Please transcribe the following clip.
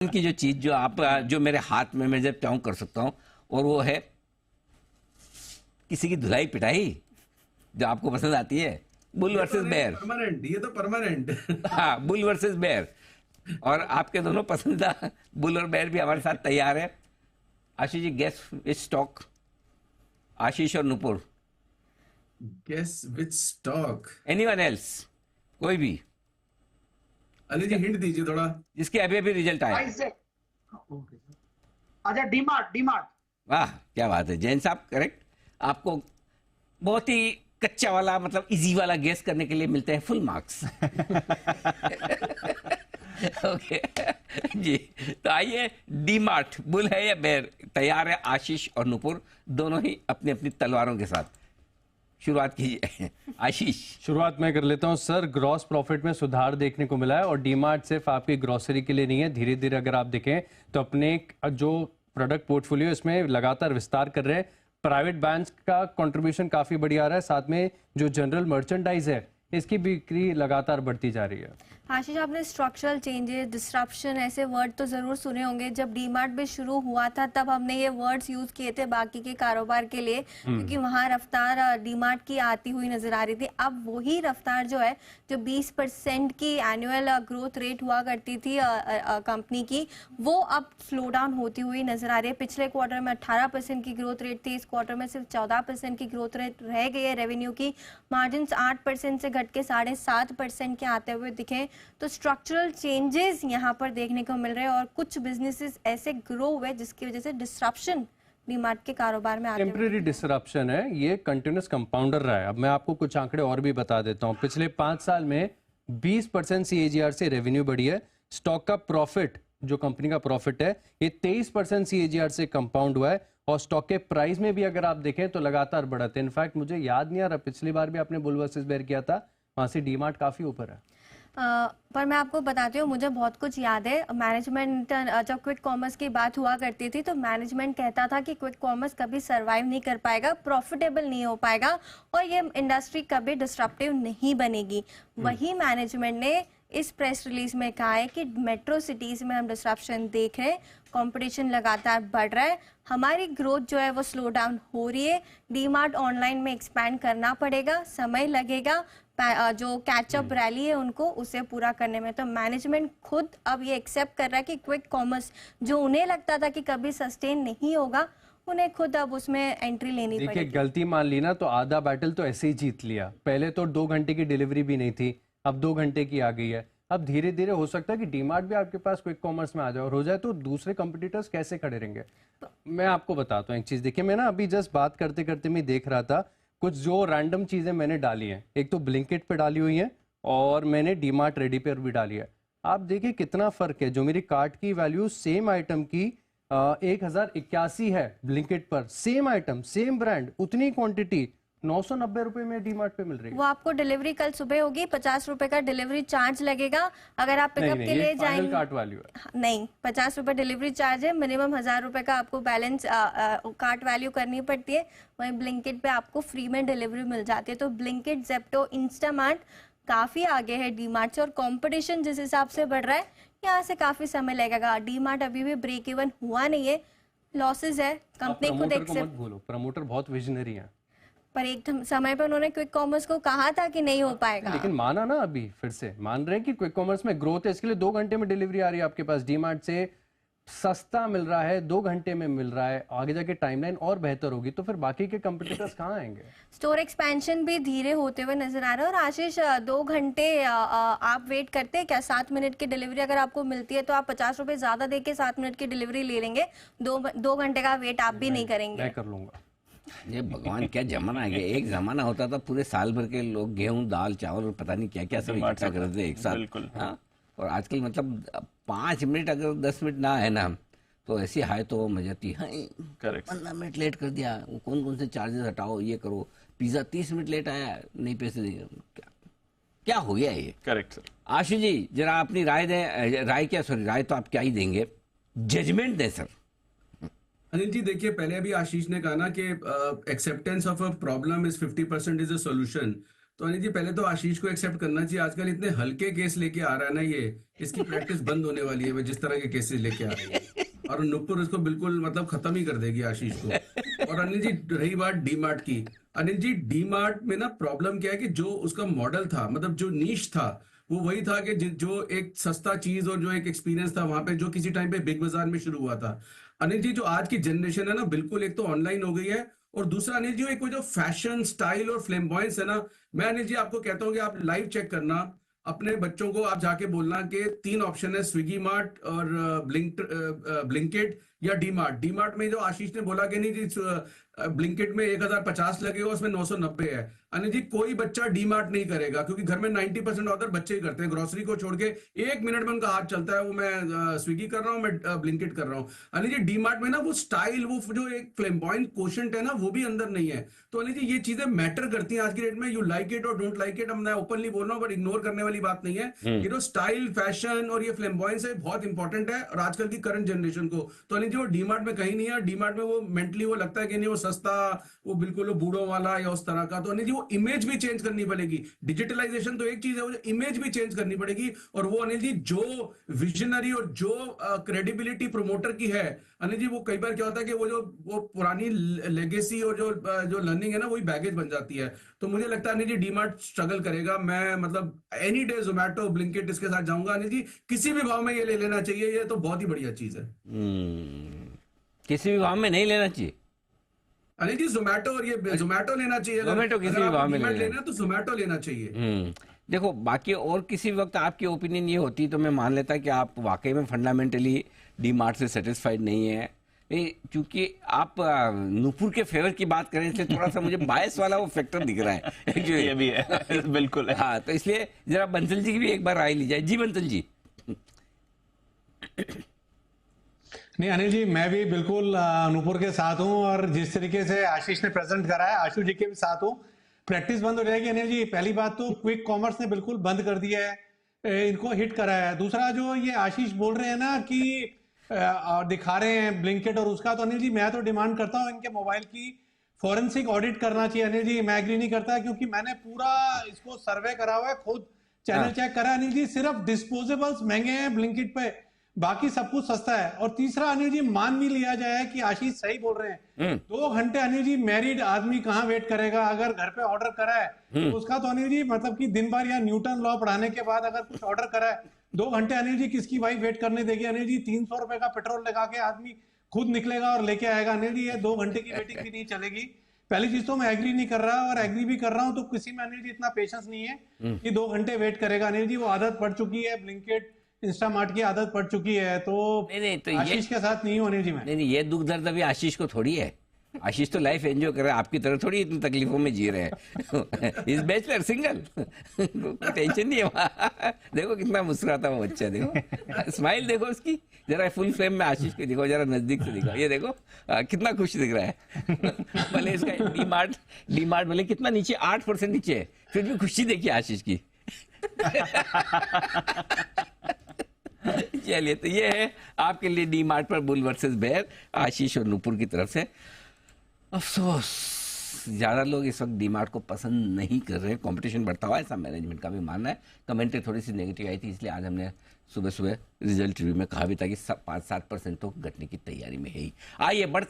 की जो चीज जो आप जो मेरे हाथ में मैं जब चाहूँ कर सकता हूँ, और वो है किसी की धुलाई पिटाई जो आपको पसंद आती है। बुल ये तो वर्सेस नहीं बेयर। परमानेंट, ये तो परमानेंट। हाँ, बुल वर्सेस बेयर। और आपके दोनों पसंदीदा बुल और बेयर भी हमारे साथ तैयार है। Ashish ji, guess which stock? Ashish और Nupur, guess which stock? Anyone else, कोई भी अली जी जिसके हिंट दीजिए थोड़ा। जिसके अभी अभी रिजल्ट आए। आइजैक। अच्छा, डीमार्ट डीमार्ट। वाह, क्या बात है जैन साहब, करेक्ट। आपको बहुत ही कच्चा वाला, मतलब इजी वाला गेस करने के लिए मिलते हैं फुल मार्क्स। ओके जी, तो आइए, डी मार्ट बुल है या बेर? तैयार है आशीष और नुपुर, दोनों ही अपनी अपनी तलवारों के साथ। शुरुआत कीजिए आशीष। शुरुआत मैं कर लेता हूं सर। ग्रॉस प्रॉफिट में सुधार देखने को मिला है और डीमार्ट सिर्फ आपकी ग्रोसरी के लिए नहीं है, धीरे धीरे अगर आप देखें तो अपने जो प्रोडक्ट पोर्टफोलियो इसमें लगातार विस्तार कर रहे हैं। प्राइवेट बैंक्स का कंट्रीब्यूशन काफी बढ़िया आ रहा है, साथ में जो जनरल मर्चेंडाइज है इसकी बिक्री लगातार बढ़ती जा रही है। आशीष, आपने स्ट्रक्चरल चेंजेस, डिस्ट्रप्शन ऐसे वर्ड तो जरूर सुने होंगे। जब डीमार्ट भी शुरू हुआ था तब हमने ये वर्ड्स यूज किए थे बाकी के कारोबार के लिए, क्योंकि वहाँ रफ्तार डीमार्ट की आती हुई नजर आ रही थी। अब वही रफ्तार जो है, जो 20% की एनुअल ग्रोथ रेट हुआ करती थी कंपनी की, वो अब स्लो डाउन होती हुई नजर आ रही है। पिछले क्वार्टर में 18% की ग्रोथ रेट थी, इस क्वार्टर में सिर्फ 14% की ग्रोथ रेट रह गई है रेवेन्यू की। मार्जिन 8% से घट के 7.5% के आते हुए दिखे। तो स्ट्रक्चरल चेंजेस यहाँ पर देखने को मिल रहे हैं और कुछ बिजनेसेस ऐसे ग्रो हुए जिसकी वजह से डिस्ट्रप्शन डीमार्ट के कारोबार में आते हुए। टेम्परेरी डिसरप्शन है, ये कंटिन्यूस कंपाउंडर रहा है। अब मैं आपको कुछ आंकड़े और भी बता देता हूँ। पिछले 5 साल में 20% CAGR से रेवेन्यू बढ़ी है। स्टॉक का प्रॉफिट, जो कंपनी का प्रॉफिट है, ये 23% CAGR से कंपाउंड हुआ है। और स्टॉक के प्राइस में भी अगर आप देखें तो लगातार बढ़त है। इनफैक्ट मुझे याद नहीं आ रहा, पिछली बार भी आपने बुल वर्सेस बेयर किया था, वहां से डीमार्ट काफी ऊपर है। पर मैं आपको बताती हूँ, मुझे बहुत कुछ याद है। मैनेजमेंट, जब क्विक कॉमर्स की बात हुआ करती थी तो मैनेजमेंट कहता था कि क्विक कॉमर्स कभी सरवाइव नहीं कर पाएगा, प्रॉफिटेबल नहीं हो पाएगा और ये इंडस्ट्री कभी डिस्ट्रप्टिव नहीं बनेगी। वही मैनेजमेंट ने इस प्रेस रिलीज में कहा है कि मेट्रो सिटीज में हम डिस्ट्रप्शन देख रहे हैं, कंपटीशन लगातार बढ़ रहा है, हमारी ग्रोथ जो है वो स्लो डाउन हो रही है। डीमार्ट ऑनलाइन में एक्सपैंड करना पड़ेगा, समय लगेगा, जो कैचअप रैली है उनको उसे पूरा करने में। तो मैनेजमेंट खुद अब ये एक्सेप्ट कर रहा है कि क्विक कॉमर्स जो उन्हें लगता था कि कभी सस्टेन नहीं होगा, उन्हें खुद अब उसमें एंट्री लेनी पड़ेगी। देखिए, गलती मान ली ना तो आधा बैटल तो ऐसे ही जीत लिया। पहले तो 2 घंटे की डिलीवरी भी नहीं थी, अब 2 घंटे की आ गई है। अब धीरे धीरे हो सकता है कि डीमार्ट भी आपके पास क्विक कॉमर्स में आ जाए, और हो जाए तो दूसरे कंपटीटर्स कैसे खड़े रहेंगे। मैं आपको बताता हूँ एक चीज। देखिए, मैं ना अभी जस्ट बात करते करते मैं देख रहा था कुछ जो रैंडम चीजें मैंने डाली हैं। एक तो ब्लिंकिट पे डाली हुई है और मैंने डीमार्ट रेडी पे भी डाली है। आप देखिए कितना फर्क है। जो मेरी कार्ट की वैल्यू सेम आइटम की 1081 है, ब्लिंकिट पर सेम आइटम सेम ब्रांड उतनी क्वांटिटी 990 रुपए में डीमार्ट पे मिल रही है। वो आपको डिलीवरी कल सुबह होगी, 50 रुपए का डिलीवरी चार्ज लगेगा अगर आप पिकअप के लिए जाएंगे। कार्ट वैल्यू है नहीं, 50 रुपए डिलीवरी चार्ज है। मिनिमम 1000 रुपए का आपको बैलेंस कार्ट वैल्यू करनी पड़ती है। वहीं ब्लिंकिट पे आपको फ्री में डिलीवरी मिल जाती है। तो ब्लिंकिट, जेप्टो, इंस्टामार्ट काफी आगे है डीमार्ट से, और कंपटीशन जिस हिसाब से बढ़ रहा है यहाँ से काफी समय लगेगा। डीमार्ट अभी भी ब्रेक इवन हुआ नहीं है, लॉसेज है। कंपनी खुद मत भूलो, प्रमोटर बहुत विजनरी है। पर एक समय पर उन्होंने क्विक कॉमर्स को कहा था कि नहीं हो पाएगा, लेकिन माना ना, अभी फिर से मान रहे हैं कि क्विक कॉमर्स में ग्रोथ है, इसके लिए 2 घंटे में डिलीवरी आ रही है आपके पास। डीमार्ट से सस्ता मिल रहा है, 2 घंटे में मिल रहा है। आगे जाके टाइमलाइन और बेहतर होगी तो फिर बाकी के कंपटीटर्स कहाँ आएंगे। स्टोर एक्सपेंशन भी धीरे होते हुए नजर आ रहा है। और आशीष, 2 घंटे आप वेट करते हैं क्या? 7 मिनट की डिलीवरी अगर आपको मिलती है तो आप 50 रुपए ज्यादा देके 7 मिनट की डिलीवरी ले लेंगे। 2 घंटे का वेट आप भी नहीं करेंगे। मैं कर लूंगा। ये भगवान क्या जमाना है। एक जमाना होता था पूरे साल भर के लोग गेहूं, दाल, चावल और पता नहीं क्या क्या सब इकट्ठा करते थे एक साथ। हाँ, और आजकल मतलब 5 मिनट अगर 10 मिनट ना है ना तो ऐसी हाय तो मजाती है। 15 मिनट लेट कर दिया, वो कौन कौन से चार्जेस हटाओ, ये करो। पिज्जा 30 मिनट लेट आया, नहीं पैसे देंगे। क्या हो गया ये? Correct sir. आशु जी, जरा अपनी राय दें। राय तो आप क्या ही देंगे, जजमेंट दें सर। अनिल जी देखिए, पहले अभी आशीष ने कहा ना कि acceptance of a problem is 50% is a solution. तो अनिल जी पहले तो आशीष को एक्सेप्ट करना चाहिए, आजकल इतने हल्के केस लेके आ रहा है ना, ये इसकी प्रैक्टिस बंद होने वाली है, वो जिस तरह के केसेस लेके आ रही है, और नुपुर उसको बिल्कुल मतलब खत्म ही कर देगी आशीष को। और अनिल जी रही बात डीमार्ट की, अनिल जी डीमार्ट में ना प्रॉब्लम क्या है कि जो उसका मॉडल था, मतलब जो नीश था वो वही था कि जो एक सस्ता चीज और जो एक एक्सपीरियंस था वहां पे, जो किसी टाइम पे बिग बाजार में शुरू हुआ था। अनिल जी जो आज की जनरेशन है ना, बिल्कुल एक तो ऑनलाइन हो गई है, और दूसरा अनिल जी एक वो जो फैशन स्टाइल और फ्लेम्बॉयंस है ना, मैं अनिल जी आपको कहता हूँ कि आप लाइव चेक करना, अपने बच्चों को आप जाके बोलना कि 3 ऑप्शन है, स्विगी मार्ट और ब्लिंकिट या डी मार्ट। डी मार्ट में जो आशीष ने बोला कि नहीं जी ब्लिंकिट में 1050 लगे हो, उसमें 990 है, अनिल जी कोई बच्चा डी मार्ट नहीं करेगा, क्योंकि घर में 90% ऑर्डर बच्चे ही करते हैं, ग्रोसरी को छोड़ के 1 मिनट में उनका हाथ चलता है, वो मैं स्विगी कर रहा हूँ, मैं ब्लिंकिट कर रहा हूँ। अनिल जी डी मार्ट में ना वो स्टाइल, वो जो एक फ्लेम्बॉयंट कोशेंट है ना, वो भी अंदर नहीं है। तो अनिल जी ये चीजें मैटर करती हैं आज की डेट में, यू लाइक इट और डोंट लाइक इट, मैं ओपनली बोल रहा हूँ, बट इग्नोर करने वाली बात नहीं है। ये जो स्टाइल फैशन और ये फ्लेम्बॉयंस है बहुत इंपॉर्टेंट है, और आजकल की करंट जनरेशन को। तो अनिल जी वो डी मार्ट में कहीं नहीं है, डी मार्ट में वो मेंटली वो लगता है कि नहीं वो सस्ता, वो बिल्कुल वो बूढ़ों वाला या उस तरह का। तो अनिल जी वो इमेज भी चेंज करनी पड़ेगी, डिजिटलाइजेशन तो एक चीज है, वो इमेज भी चेंज करनी पड़ेगी। और वो अनिल जी जो विजनरी और जो क्रेडिबिलिटी प्रमोटर की है अनिल जी, वो कई बार क्या होता है कि वो पुरानी लेगेसी और जो लर्निंग है ना, वही बैगेज बन जाती है। तो मुझे लगता है अनिल जी डीमार्ट स्ट्रगल करेगा। मैं मतलब एनी डे जोमेटो ब्लिंकिट इसके साथ जाऊंगा अनिल जी, किसी भी भाव में ये ले लेना चाहिए, ये तो बहुत ही बढ़िया चीज है। किसी भी भाव में नहीं लेना चाहिए अनिल जी, जोमेटो और ये जोमेटो लेना चाहिए, जोमेटो किसी भी भाव में लेना है तो जोमेटो लेना चाहिए। देखो बाकी और किसी वक्त आपकी ओपिनियन ये होती तो मैं मान लेता कि आप वाकई में फंडामेंटली डी मार्ट से सेटिस्फाइड नहीं है, क्योंकि आप नूपुर के फेवर की बात करें, इसलिए थोड़ा सा मुझे बायस वाला वो फैक्टर दिख रहा है ये भी है बिल्कुल है। हाँ, तो इसलिए जरा बंसल जी की भी एक बार राय ली जाए। जी बंसल जी। नहीं अनिल जी, मैं भी बिल्कुल नूपुर के साथ हूं, और जिस तरीके से आशीष ने प्रेजेंट करा है, आशु जी के भी साथ हूं। प्रैक्टिस बंद हो जाएगी अनिल जी। पहली बात तो क्विक कॉमर्स ने बिल्कुल बंद कर दिया है, इनको हिट करा है। दूसरा जो ये आशीष बोल रहे हैं ना कि दिखा रहे हैं ब्लिंकिट और उसका, तो अनिल जी मैं तो डिमांड करता हूँ इनके मोबाइल की फॉरेंसिक ऑडिट करना चाहिए अनिल जी। मैं एग्री नहीं करता, क्योंकि मैंने पूरा इसको सर्वे करा हुआ है, खुद चैनल चेक करा अनिल जी। सिर्फ डिस्पोजेबल्स महंगे हैं ब्लिंकिट पे, बाकी सब कुछ सस्ता है। और तीसरा अनिल जी, मान भी लिया जाए कि आशीष सही बोल रहे हैं, 2 घंटे अनिल जी मैरिड आदमी कहाँ वेट करेगा? अगर घर पे ऑर्डर करा है तो उसका तो अनिल जी मतलब कि दिन भर या न्यूटन लॉ पढ़ाने के बाद अगर कुछ ऑर्डर करा है, 2 घंटे अनिल जी किसकी वाइफ वेट करने देगी अनिल जी? 300 रुपए का पेट्रोल लगा के आदमी खुद निकलेगा और लेके आएगा अनिल जी। ये 2 घंटे की वेटिंग भी नहीं चलेगी। पहली चीज तो मैं एग्री नहीं कर रहा, और एग्री भी कर रहा हूं तो किसी में अनिल जी इतना पेशेंस नहीं है कि 2 घंटे वेट करेगा अनिल जी। वो आदत पड़ चुकी है, ब्लिंकिट इंस्टामार्ट की आदत पड़ चुकी है। तो नहीं, तो आशीष के साथ नहीं होने जी मैं। नहीं, ये दुख दर्द अभी आशीष को थोड़ी है। आशीष तो लाइफ एंजॉय कर रहा है, आपकी तरह थोड़ी इतनी तकलीफों में जी रहे हैं। इस बैचलर सिंगल, टेंशन नहीं है वहाँ। देखो कितना मुस्कुराता वो बच्चा, देखो स्माइल देखो उसकी, जरा फुल फ्रेम में आशीष को देखो, जरा नजदीक से देखो, ये देखो कितना खुश दिख रहा है। भले इसका डी मार्ट भले कितना नीचे 8% नीचे है, फिर भी खुशी देखिए आशीष की। चलिए, तो ये है आपके लिए डी मार्ट पर बुल वर्सेस बेयर, आशीष और नूपुर की तरफ से। अफसोस ज़्यादा लोग इस वक्त डी मार्ट को पसंद नहीं कर रहे, कंपटीशन बढ़ता हुआ है, ऐसा मैनेजमेंट का भी मानना है। कमेंट्री थोड़ी सी नेगेटिव आई थी, इसलिए आज हमने सुबह सुबह रिजल्ट रिव्यू में कहा भी था कि 5-7% तो घटने की तैयारी में है ही। आइए बढ़ते